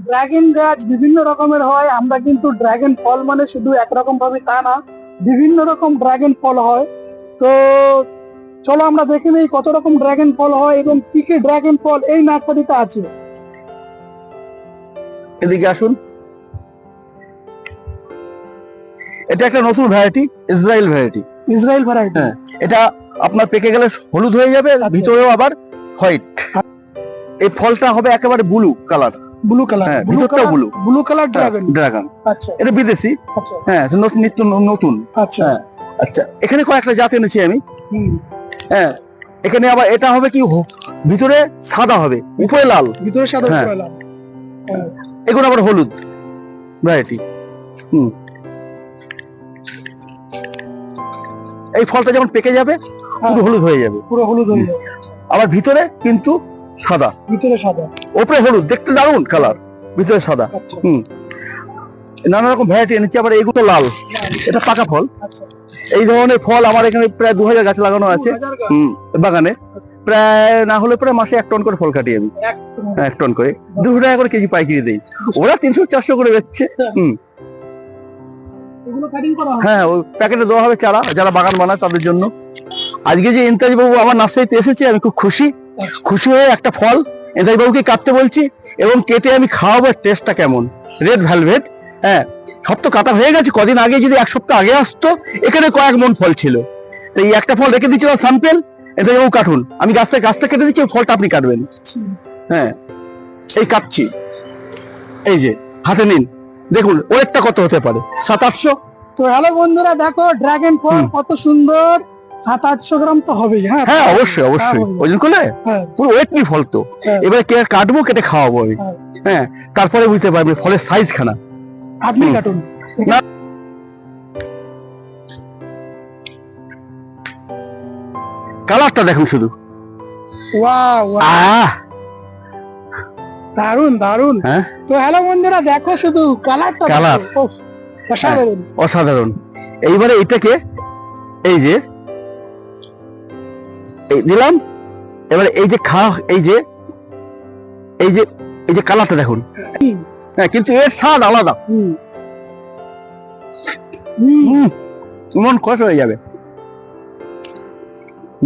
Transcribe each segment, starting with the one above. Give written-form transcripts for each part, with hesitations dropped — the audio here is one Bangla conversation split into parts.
ড্রাগন গাছ বিভিন্ন রকমের হয়। আমরা কিন্তু ড্রাগন ফল মানে শুধু একরকম ভাবে তা না, বিভিন্ন রকম ড্রাগন ফল হয়। তো চলো আমরা দেখে নিই কত রকম ড্রাগন ফল হয় এবং কি কি ড্রাগন ফল এই নার্সারিতে আছে। এদিকে আসুন, এটা একটা নতুন variety, Israel variety. Israel variety. হ্যাঁ, এটা আপনার পেকে গেলে হলুদ হয়ে যাবে, ভিতরেও আবার হোয়াইট। এই ফলটা হবে একেবারে ব্লু কালার। ব্লু কালার, হ্যাঁ, ভিতরটাও blue. Blue colour dragon. Dragon, আচ্ছা এটা বিদেশি। আচ্ছা হ্যাঁ, নিত্য নতুন। আচ্ছা হ্যাঁ, আচ্ছা, এখানে কয়েকটা জাত এনেছি আমি। হুম, হ্যাঁ, এখানে আবার এটা হবে কি, ভিতরে সাদা হবে, উপরে লাল। ভিতরে সাদা হ্যাঁ। উপরে লাল। হ্যাঁ। এগুলো আবার হলুদ ভ্যারাইটি। এই ফলটা যখন পেকে যাবে পুরো হলুদ হয়ে যাবে, পুরো হলুদ হয়ে যাবে। আবার ভিতরে কিন্তু সাদা, ভিতরে সাদা, উপরে হলুদ, দেখতে দারুণ কালার, ভিতরে সাদা। আচ্ছা নানা রকম ভ্যারাইটি এনেছি। আবার এগুলো লাল, এটা পাকা ফল। আচ্ছা। এই ধরনের ফল আমার এখানে প্রায় 2000 গাছ লাগানো আছে 2000 গাছ? বাগানে। প্রায় না হলে প্রায় মাসে 1 টন করে ফল কাটি আমি। 1 টন করে 200 টাকা করে কেজি পাইকারি দেই, ওরা 300-400 করে বেচছে। এগুলো কাটিং করা হয়? হ্যাঁ, ওই প্যাকেটে দেওয়া হবে চারা, যারা বাগান বানায় তাদের জন্য। আজকে যে ইন্তাজ বাবু আমার নার্সারিতে এসেছে, আমি খুব খুশি হয়ে একটা ফল ইন্তাজ বাবুকে কাটতে বলছি এবং কেটে আমি খাওয়াবো। টেস্টটা কেমন, রেড ভেলভেট। হ্যাঁ, সব তো কাটা হয়ে গেছে, কদিন আগে যদি 1 সপ্তাহ আগে আসতো এখানে কয়েক মন ফল ছিল। তো এই একটা ফল রেখে দিচ্ছি স্যাম্পেল, ইন্তাজ বাবু কাটুন, আমি গাছটা কেটে দিচ্ছি, ফলটা আপনি কাটবেন। হ্যাঁ, এই কাটছি, এই যে হাতে নিন, দেখুন ওয়েটটা কত হতে পারে, 700-800। তো হ্যালো বন্ধুরা, দেখো ড্রাগন ফল কত সুন্দর, 700-800 গ্রাম তো হবেই। হ্যাঁ হ্যাঁ, অবশ্যই ওজন করলে হ্যাঁ পুরো ওয়েট নি ফল তো। হ্যাঁ। এবারে কাটবো, কেটে খাওয়াবো আমি। হ্যাঁ। হ্যাঁ, তারপরে বুঝতে পারবে ফলের সাইজ খানা। আপনি কাটুন। কালারটা দেখুন শুধু, ওয়াও আহ দারুন দারুন। হ্যাঁ, তো হ্যালো বন্ধুরা, দেখো শুধু কালারটা, কালার অসাধারণ অসাধারণ। এইবারে এটাকে এই যে এই দিলাম, এবারে এই যে এই যে কালারটা দেখুন। হ্যাঁ, কিন্তু এর স্বাদ আলাদা, মন খুশ হয়ে যাবে।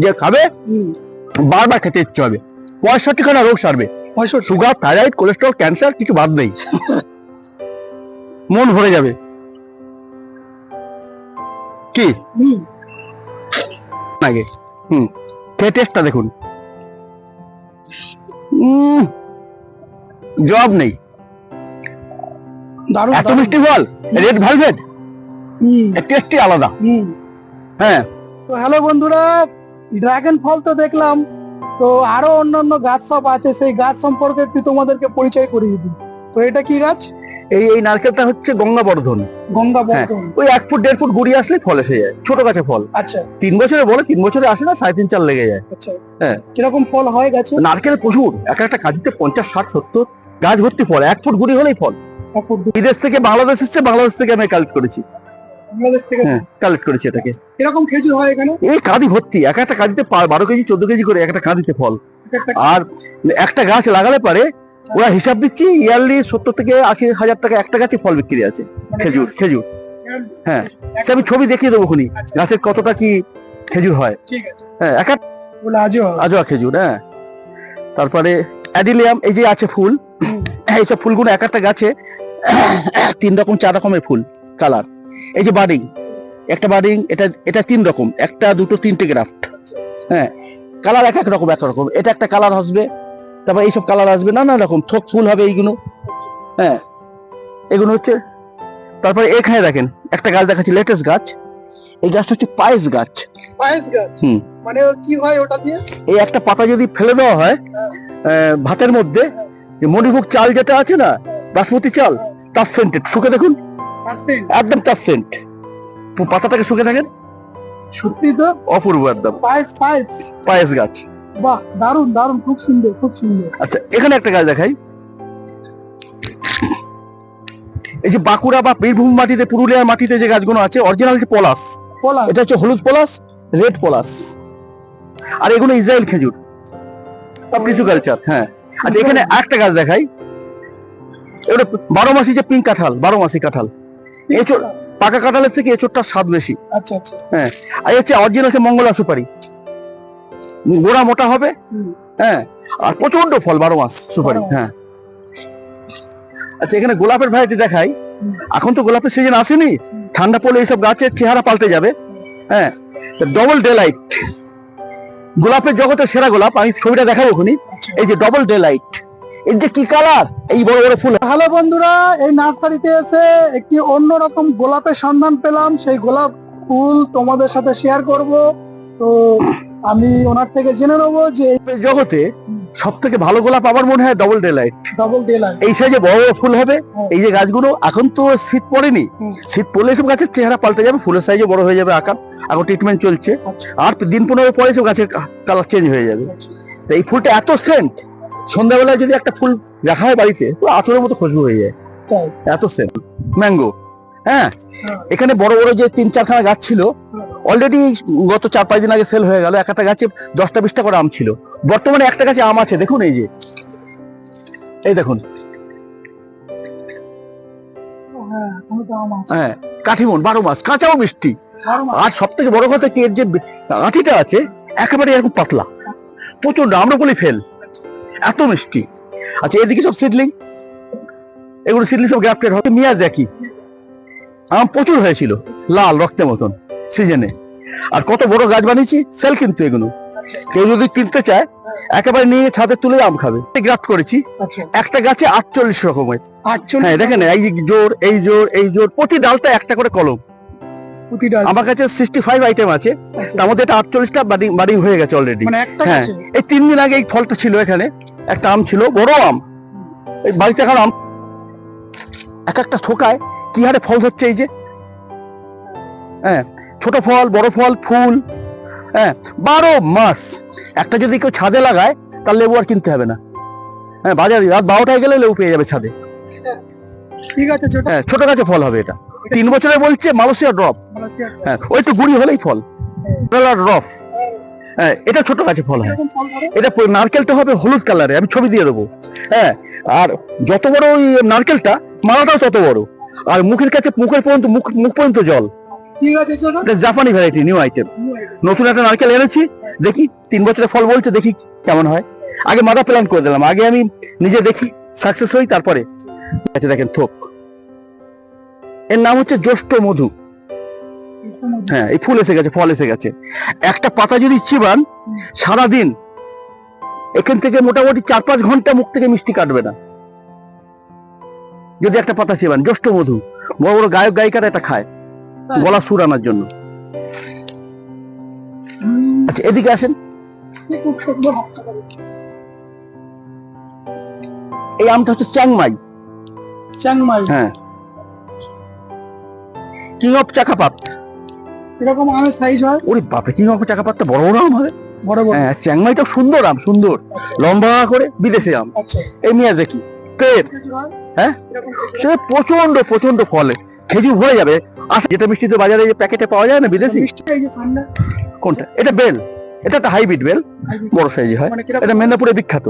যে খাবে বারবার খেতে ইচ্ছে হবে। 65 খানা রোগ সারবে, সুগার, থাইরয়েড, কোলেস্ট্রল, ক্যান্সার কিছু বাদ নেই, মন ভরে যাবে। কি আগে খেয়ে টেস্টটা দেখুন, জবাব নেই, দারুন। এত মিষ্টি ফল, রেড ভেলভেট, টেস্টই আলাদা। হ্যাঁ, তো হ্যালো বন্ধুরা, ড্রাগন ফল তো দেখলাম, তো আরো অন্যান্য গাছ সব আছে, সেই গাছ সম্পর্কে একটু তোমাদেরকে পরিচয় করিয়ে দিই। তো এটা কি গাছ? এই নারকেলটা হচ্ছে গঙ্গাবর্ধন। গঙ্গাবর্ধন। ওই 1 ফুট 1.5 ফুট গুড়ি আসলে ফল এসে যায়, ছোট গাছে ফল। আচ্ছা, 3 বছরে বলে, 3 বছরে আসে না, 3.5-4 লেগে যায়। আচ্ছা, হ্যাঁ। কিরকম ফল হয় গাছে? নারকেল প্রচুর, একটা কাঁদিতে 50-60-70 গাছ ভর্তি ফল, 1 ফুট গুড়ি হলেই ফল। বিদেশ থেকে বাংলাদেশ এসছে, বাংলাদেশ থেকে আমি কালেক্ট করেছি। বাংলাদেশ থেকে কালেক্ট করেছি এটাকে। কিরকম খেজুর হয় এখানে? এই কাঁদি ভর্তি, একটা কাঁদিতে 12 কেজি 14 কেজি করে একটা কাঁদিতে ফল। আর একটা গাছ লাগালে পারে ওরা হিসাব দিচ্ছি ইয়ারলি 70 থেকে 80 হাজার টাকা একটা গাছে ফল বিক্রি আছে, খেজুর। হ্যাঁ, সে আমি ছবি দেখিয়ে দেবো খুনি, গাছের কতটা কি খেজুর হয়। ঠিক আছে। হ্যাঁ, আজোয়া খেজুর। হ্যাঁ, তারপরে অ্যাডিলিয়াম, এই যে আছে ফুল, এইসব ফুলগুলো একটা গাছে 3 রকম 4 রকমের ফুল কালার। এই যে বার্ডিং, একটা বার্ডিং, এটা 3 রকম, 1 2 3টে গ্রাফট। হ্যাঁ, কালার এক রকম। এটা একটা কালার আসবে, তারপর এইসব কালার আসবে, নানা রকম থোক ফুল হবে এইগুলো। হ্যাঁ, এগুলো হচ্ছে। তারপরে এখানে দেখেন একটা গাছ দেখাচ্ছি, লেটেস্ট গাছ। এই গাছটা হচ্ছে পায়েস গাছ। মানে কি হয় ওটা দিয়ে? এই একটা পাতা যদি ফেলে দেওয়া হয় ভাতের মধ্যে, মণিভোগ চাল যেটা আছে না, বাসমতি চাল, তার সেন্টেড, শুকে দেখুন, একদম তার সেন্ট। পাতাটাকে শুকে থাকেন, সত্যি তো অপূর্ব একদম। পায়েস গাছ। বাহ, দারুন দারুন, খুব সুন্দর খুব সুন্দর। আচ্ছা, এখানে একটা গাছ দেখাই। এই যে বাঁকুড়া বা বীরভূম মাটিতে, পুরুলিয়ার মাটিতে যে গাছগুলো আছে, অরিজিনাল পলাশ। এটা হচ্ছে হলুদ পলাশ, রেড পলাশ। আর এগুলো ইসরায়েল খেজুর, টিস্যু কালচার। হ্যাঁ, আচ্ছা, এখানে একটা গাছ দেখাই। এবারে 12 মাসি যে পিঙ্ক কাঁঠাল, 12 মাসি কাঁঠাল, এঁচড় পাকা কাঁঠালের থেকে এঁচড়টার স্বাদ বেশি। আচ্ছা আচ্ছা। হ্যাঁ, আর হচ্ছে অরিজিনাল হচ্ছে মঙ্গলা সুপারি, গোড়া মোটা হবে। হ্যাঁ, আর প্রচন্ড ফল 12 মাস সুপারি। হ্যাঁ, আচ্ছা এখানে গোলাপের ভ্যারাইটি দেখাই। এখন তো গোলাপের সিজন আসেনি, ঠান্ডা পড়লে এইসব গাছের চেহারা পাল্টে যাবে। হ্যাঁ, ডবল ডে লাইট, গোলাপের জগতের সেরা গোলাপ, আমি ছবিটা দেখাবো এখনই। এই যে ডবল ডে লাইট, এর যে কি কালার, এই বড় বড় ফুল। হ্যালো বন্ধুরা, এই নার্সারিতে এসে একটি অন্যরকম গোলাপের সন্ধান পেলাম। সেই গোলাপ ফুল তোমাদের সাথে শেয়ার করব। তো আমি ওনার থেকে জেনে নেবো যে এই জগতে সব থেকে ভালো গোলাপ আমার মনে হয় double day light. Double day light এই সাইজে বড় বড় ফুল হবে। এই যে গাছগুলো, এখন তো শীত পড়েনি, শীত পড়লে সব গাছের চেহারা পাল্টে যাবে, ফুলের সাইজে বড় হয়ে যাবে আকার। এখন ট্রিটমেন্ট চলছে, আর দিন 15 পরে সব গাছের কালার চেঞ্জ হয়ে যাবে। তো এই ফুলটা এত সেন্ট, সন্ধ্যাবেলায় যদি একটা ফুল রাখা হয় বাড়িতে, তো আতরের মতো খুশবু হয়ে যায়, এত সেন্ট। ম্যাঙ্গো, হ্যাঁ, এখানে বড় বড় যে 3-4খানা গাছ ছিল, অলরেডি গত 4-5 দিন আগে সেল হয়ে গেল। একটা গাছে 10টা-20টা করে আম ছিল, বর্তমানে একটা গাছে আম আছে। দেখুন এই যে, এই দেখুন, হ্যাঁ, কাঠিমন 12 মাস, কাঁচাও মিষ্টি। আর সব থেকে বড় কথা কি, এর যে আঁটিটা আছে একেবারে এরকম পাতলা, প্রচন্ড আম্রপলি ফেল, এত মিষ্টি। আচ্ছা এদিকে সব সিডলিং, এগুলো সিডলিং সব গ্রাফটেড হবে। মিয়াজাকি আম প্রচুর হয়েছিল, লাল রক্তের মতন সিজনে। আর কত বড় গাছ বানিয়েছি, সেল কিন্তু এগুলো কেউ যদি কিনতে চায় একেবারে নিয়ে ছাদে তুলে আম খাবে। গ্রাফট করেছি একটা গাছে 48 রকমের। হ্যাঁ দেখেন, এই জোর, এই জোর, এই জোর, প্রতি ডালটা একটা করে কলম। আমার কাছে 65 আইটেম আছে, তার মধ্যে এটা 48টা বাডিং হয়ে গেছে অলরেডি। হ্যাঁ, এই 3 দিন আগে এই ফলটা ছিল এখানে, একটা আম ছিল, বড় আম। এই বাড়িতে এখন আম এক একটা থোকায় কি হারে ফল হচ্ছে, এই যে, হ্যাঁ, ছোট ফল, বড় ফল, ফুল। হ্যাঁ, 12 মাস। একটা যদি কেউ ছাদে লাগায়, তার লেবু আর কিনতে হবে না। হ্যাঁ, বাজারে রাত 12টায় গেলে লেবু পেয়ে যাবে ছাদে। ঠিক আছে, হ্যাঁ, ছোট গাছে ফল হবে এটা। 3 বছরে বলছে মালয়েশিয়া ড্রপ। হ্যাঁ, ওই তো গুড়ি হলেই ফল, ড্রপ। হ্যাঁ, এটা ছোট গাছে ফল হয়। এটা নারকেলটা হবে হলুদ কালারে, আমি ছবি দিয়ে দেবো। হ্যাঁ, আর যত বড় ওই নারকেলটা, মালাটাও তত বড়। আর মুখের কাছে, মুখ পর্যন্ত জল। ঠিক আছে, এটা জাপানি ভ্যারাইটি, নিউ আইটেম। নতুন একটা নারকেল এনেছি, দেখি 3 বছরের ফল বলছে, দেখি কেমন হয়। আগে মাদা প্ল্যান করে দিলাম, আগে আমি নিজে দেখি, সাকসেস হই, তারপরে। আচ্ছা দেখেন থোক, এর নাম হচ্ছে জ্যৈষ্ঠ মধু। হ্যাঁ, এই ফুল এসে গেছে, ফল এসে গেছে। একটা পাতা যদি চিবান, সারাদিন এখান থেকে মোটামুটি 4-5 ঘন্টা মুখ থেকে মিষ্টি কাটবে না, যদি একটা পাতা চিবান। জ্যৈষ্ঠ মধু, বড় বড় গায়ক গায়িকারা এটা খায় গলা সুর আনার জন্য। আচ্ছা এদিকে আসেন, খুব সুন্দর। এই আমটা হচ্ছে চ্যাংমাই। চ্যাংমাই, হ্যাঁ, কিং অফ চাকাপাত। এরকম আমের সাইজ হয়? ওরে বাপরে, কিং অফ চাকাপাতটা বড় বড় আম হয়, বড় বড়। হ্যাঁ, চ্যাংমাইটা সুন্দর আম, সুন্দর লম্বা করে, বিদেশি আম। এই মিয়াজাকি পেট, হ্যাঁ, সে প্রচন্ড ফলে, খেজুর ভরে যাবে। আচ্ছা, যেটা মিষ্টিতে বাজারে যে প্যাকেটে পাওয়া যায় না বিদেশি, কোনটা? এটা বেল, এটা একটা হাইব্রিড বেল, বড় সাইজ হয়। এটা মেদিনীপুরে বিখ্যাত,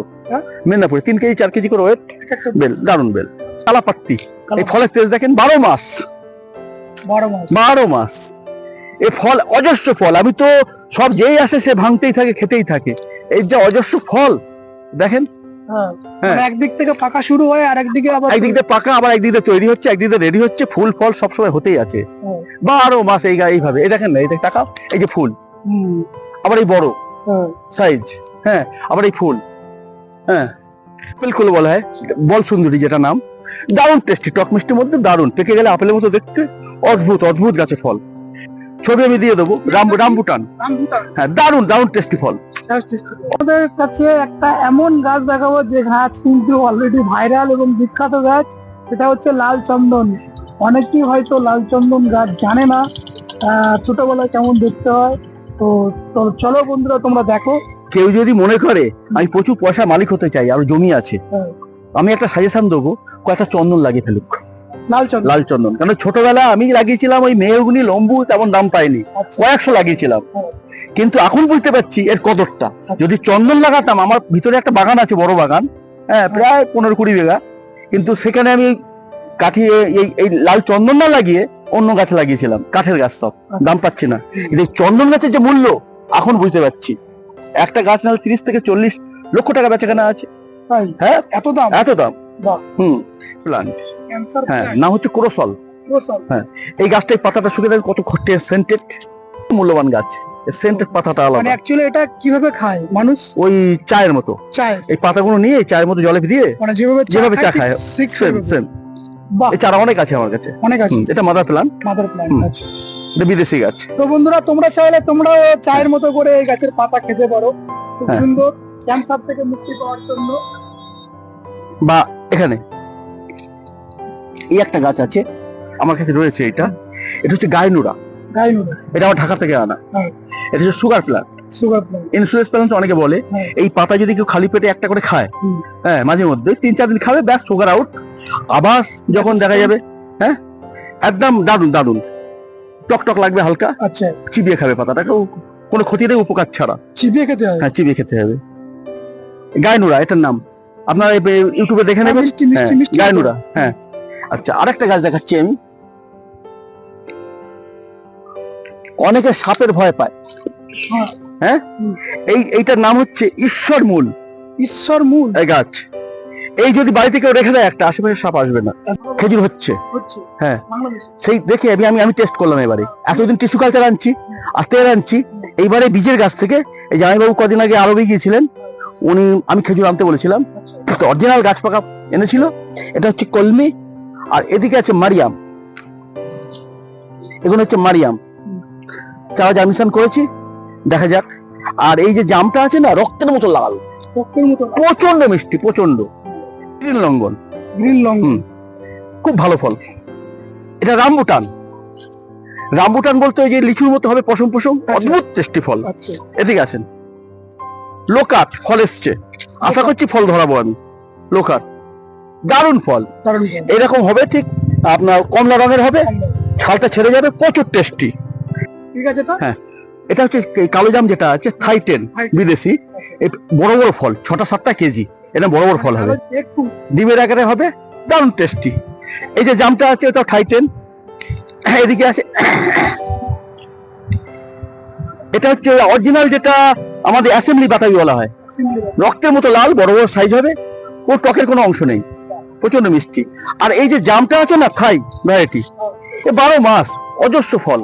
মেদিনীপুরে 3 কেজি 4 কেজি করে ওয়েট বেল, দারুন বেল। কালাপাত্তি, এই ফলের তেজ দেখেন, 12 মাস। 12 মাস এই ফল, অজস্র ফল। আমি তো সব যেই আসে সে ভাঙতেই থাকে, খেতেই থাকে। এই যে অজস্র ফল দেখেন, হ্যাঁ, একদিক থেকে পাকা শুরু হয়, আর একদিকে আবার একদিক দিয়ে পাকা, আবার একদিক দিয়ে তৈরি হচ্ছে, একদিক দিয়ে রেডি হচ্ছে। ফুল ফল সবসময় হতেই আছে, 12 মাস এইভাবে। এই দেখেন না, এই টাকা, এই যে ফুল, আবার এই বড় সাইজ, হ্যাঁ, আবার এই ফুল, হ্যাঁ, বিলকুল বলা হয় বল সুন্দরী, যেটা নাম। দারুণ টেস্টি, টক মিষ্টির মধ্যে দারুণ, পেকে গেলে আপেলের মতো দেখতে, অদ্ভুত গাছে ফল। ছবি আমি দিয়ে দেবো, রামবুটান। হ্যাঁ, দারুণ টেস্টি ফল। আমাদের কাছে একটা এমন গাছ দেখাবো যে গাছ কিন্তু অলরেডি ভাইরাল এবং বিখ্যাত গাছ, সেটা হচ্ছে লাল চন্দন। অনেকেই হয়তো লাল চন্দন গাছ জানে না, ছোটবেলায় কেমন দেখতে হয়। তো চলো বন্ধুরা, তোমরা দেখো। কেউ যদি মনে করে আমি প্রচুর পয়সা মালিক হতে চাই, আর জমি আছে, আমি একটা সাজেশন দেবো, কয়েকটা চন্দন লাগিয়ে ফেলুক, লাল চন্দন। কারণ ছোটবেলা আমি লাগিয়েছিলাম, ওই মেহগুনি লম্বু তেমন দাম পাইনি, কয়েকশো লাগিয়েছিলাম। কিন্তু এখন বুঝতে পারছি এর কদরটা। যদি চন্দন লাগাতাম, আমার ভিতরে একটা বাগান আছে, বড় বাগান, হ্যাঁ, প্রায় 15-20 বিঘা। কিন্তু সেখানে আমি কাঠি এই লাল চন্দন না লাগিয়ে অন্য গাছ লাগিয়েছিলাম, কাঠের গাছ সব, দাম পাচ্ছি না। কিন্তু এই চন্দন গাছের যে মূল্য এখন বুঝতে পারছি। একটা গাছ নাহলে 30 থেকে 40 লক্ষ টাকা বেচাকেনা আছে। তাই? হ্যাঁ, এত দাম? এত দাম। বাহ। প্লান্ট, ক্যান্সার হ্যাঁ, নাম হচ্ছে ক্রোসল। ক্রোসল। হ্যাঁ, এই গাছটাই পাতাটা শুকিয়ে দেয়, কত সেন্টেড, মূল্যবান গাছ। সেন্টেড পাতাটা মানে আলাদা। অ্যাকচুয়ালি এটা কিভাবে খায় মানুষ? ওই চায়ের মতো, চায়? এই পাতাগুলো নিয়ে এই চায়ের মতো জলে দিয়ে মানে যেভাবে যেভাবে চা খায়, ঠিক সেম সেম। বাহ, এই চারা অনেক আছে আমার কাছে। অনেক আছে। এটা মাদার প্লান্ট, মাদার প্ল্যান্ট হুম। আছে। এটা বিদেশি গাছ। তো বন্ধুরা, তোমরা চাইলে তোমরা চায়ের মতো করে এই গাছের পাতা খেতে পারো, খুব হ্যাঁ। সুন্দর, ক্যান্সার থেকে মুক্তি পাওয়ার জন্য। বা এখানে এই একটা গাছ আছে আমার কাছে রয়েছে, এটা হচ্ছে গাইনুরা। গাইনুরা। এটা আমার ঢাকা থেকে আনা। হ্যাঁ। এটা হচ্ছে sugar plant, sugar plant. Insurance plant অনেকে বলে। হ্যাঁ। এই পাতা যদি কেউ খালি পেটে একটা করে খায়, হুম। হ্যাঁ, মাঝে মধ্যে 3-4 দিন খাবে, ব্যাস সুগার আউট। আবার যখন দেখা যাবে, হ্যাঁ, একদম দারুন দারুন, টক টক লাগবে হালকা, আচ্ছা, চিবিয়ে খাবে পাতাটাকেও, কোনো ক্ষতি নেই, উপকার ছাড়া। চিবিয়ে খেতে হয়? হ্যাঁ, চিবিয়ে খেতে হবে। গাইনুরা এটার নাম, আপনারা ইউটিউবে দেখে হ্যাঁ, নেবেন। মিষ্টি মিষ্টি হ্যাঁ, মিষ্টি। গাইনুরা। হ্যাঁ, আচ্ছা, আরেকটা গাছ দেখাচ্ছি আমি। অনেকে সাপের ভয় পায়, হ্যাঁ। হ্যাঁ, হুম। এইটার নাম হচ্ছে ঈশ্বর মূল। ঈশ্বর মূল? এই গাছ, এই যদি বাড়িতে কেউ রেখে দেয় একটা, আশেপাশে সাপ আসবে না। খেজুর হচ্ছে, হচ্ছে? হ্যাঁ। বাংলাদেশে? সেই দেখে আমি টেস্ট করলাম এবারে। এতদিন টিস্যু কালচার আনছি আর তেল আনছি, এইবারে বীজের গাছ থেকে। এই জামাইবাবু কদিন আগে আরবে গিয়েছিলেন, আমি খেজুর আনতে বলেছিলাম, অরিজিনাল গাছ পাকা এনেছিল। এটা হচ্ছে কলমি, আর এদিকে আছে মারিয়াম। এগুলো হচ্ছে মারিয়াম, চারা জার্মিনেশন করেছি, দেখা যাক। আর এই যে জামটা আছে না, রক্তের মতো লাল, রক্তের মতো? প্রচন্ড মিষ্টি, প্রচন্ড। গ্রিন লঙ্ঘন, গ্রিন লং। খুব ভালো ফল। এটা রামবুটান। রামবুটান বলতে ওই যে লিচুর মতো হবে, পশম পশম, অদ্ভুত টেস্টি ফল। আচ্ছা। এদিকে আসেন, লোকাট ফল এসছে, আশা করছি ফল ধরাবো আমি। লোকাট দারুণ ফল, দারুণ। এরকম হবে, ঠিক আপনার কমলা রঙের হবে, ছালটা ছেড়ে যাবে, প্রচুর টেস্টি। ঠিক আছে। হ্যাঁ, এটা হচ্ছে এই কালো জাম যেটা আছে, থাইটেন বিদেশি, এই বড় বড় ফল, 6-7টা কেজি, এটা বড় বড় ফল হবে, একটু ডিমের আকারে হবে, দারুণ টেস্টি। এই যে জামটা আছে ওটা থাইটেন। এদিকে আছে, এটা হচ্ছে অরিজিনাল, যেটা আমাদের অ্যাসেম্বলি বাতাবি বলা হয়, রক্তের মতো লাল, বড় বড় সাইজ হবে, ওর টকের কোনো অংশ নেই, প্রচন্ড মিষ্টি। আর এই যে জামটা আছে না, থাই ভ্যারাইটি, 12 মাস অজস্র ফল।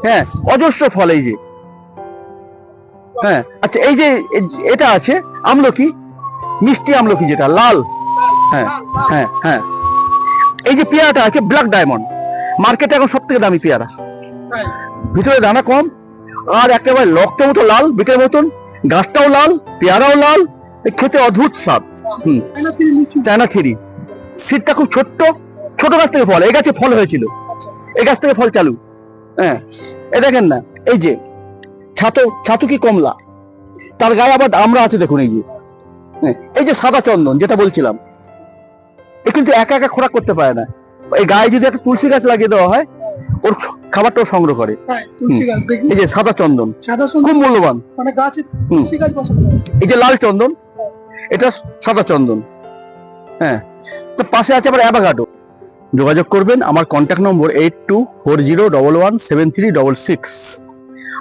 হ্যাঁ, অজস্র ফল এই যে। হ্যাঁ, আচ্ছা, এই যে এটা আছে আমলকি, মিষ্টি আমলকি যেটা লাল। হ্যাঁ হ্যাঁ হ্যাঁ, এই যে পেয়ারাটা আছে ব্ল্যাক ডায়মন্ড, মার্কেটে এখন সব থেকে দামি পেয়ারা, ভিতরে দানা কম, আর একেবারে রক্তের মতো লাল, বিটের মতন, গাছটাও লাল, পেয়ারাও লাল, খেতে অদ্ভুত স্বাদ। চায়না খেরি, সিডটা খুব ছোট্ট, ছোট গাছ থেকে ফল, এই গাছে ফল হয়েছিল, এই গাছ থেকে ফল চালু। হ্যাঁ, এ দেখেন না, এই যে ছাতুকি কমলা, তার গায়ে আবার আমরা আছে, দেখুন এই যে। হ্যাঁ, এই যে সাদা চন্দন যেটা বলছিলাম, এ কিন্তু একা একা খোরাক করতে পারে না, এই গায়ে যদি একটা তুলসী গাছ লাগিয়ে দেওয়া হয়, ওর খাবারটাও সংগ্রহ করে। তুলসী গাছ দেখি। এই যে সাদা চন্দন, সাদা চন্দন খুব মূল্যবান। মানে গাছে তুলসী গাছ বসানো হয়। এই যে লাল চন্দন, এটা সাদা চন্দন। হ্যাঁ, তো পাশে আছে আবার অ্যাভাকাডো। যোগাযোগ করবেন, আমার কন্ট্যাক্ট নম্বর 8240117366।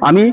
আমি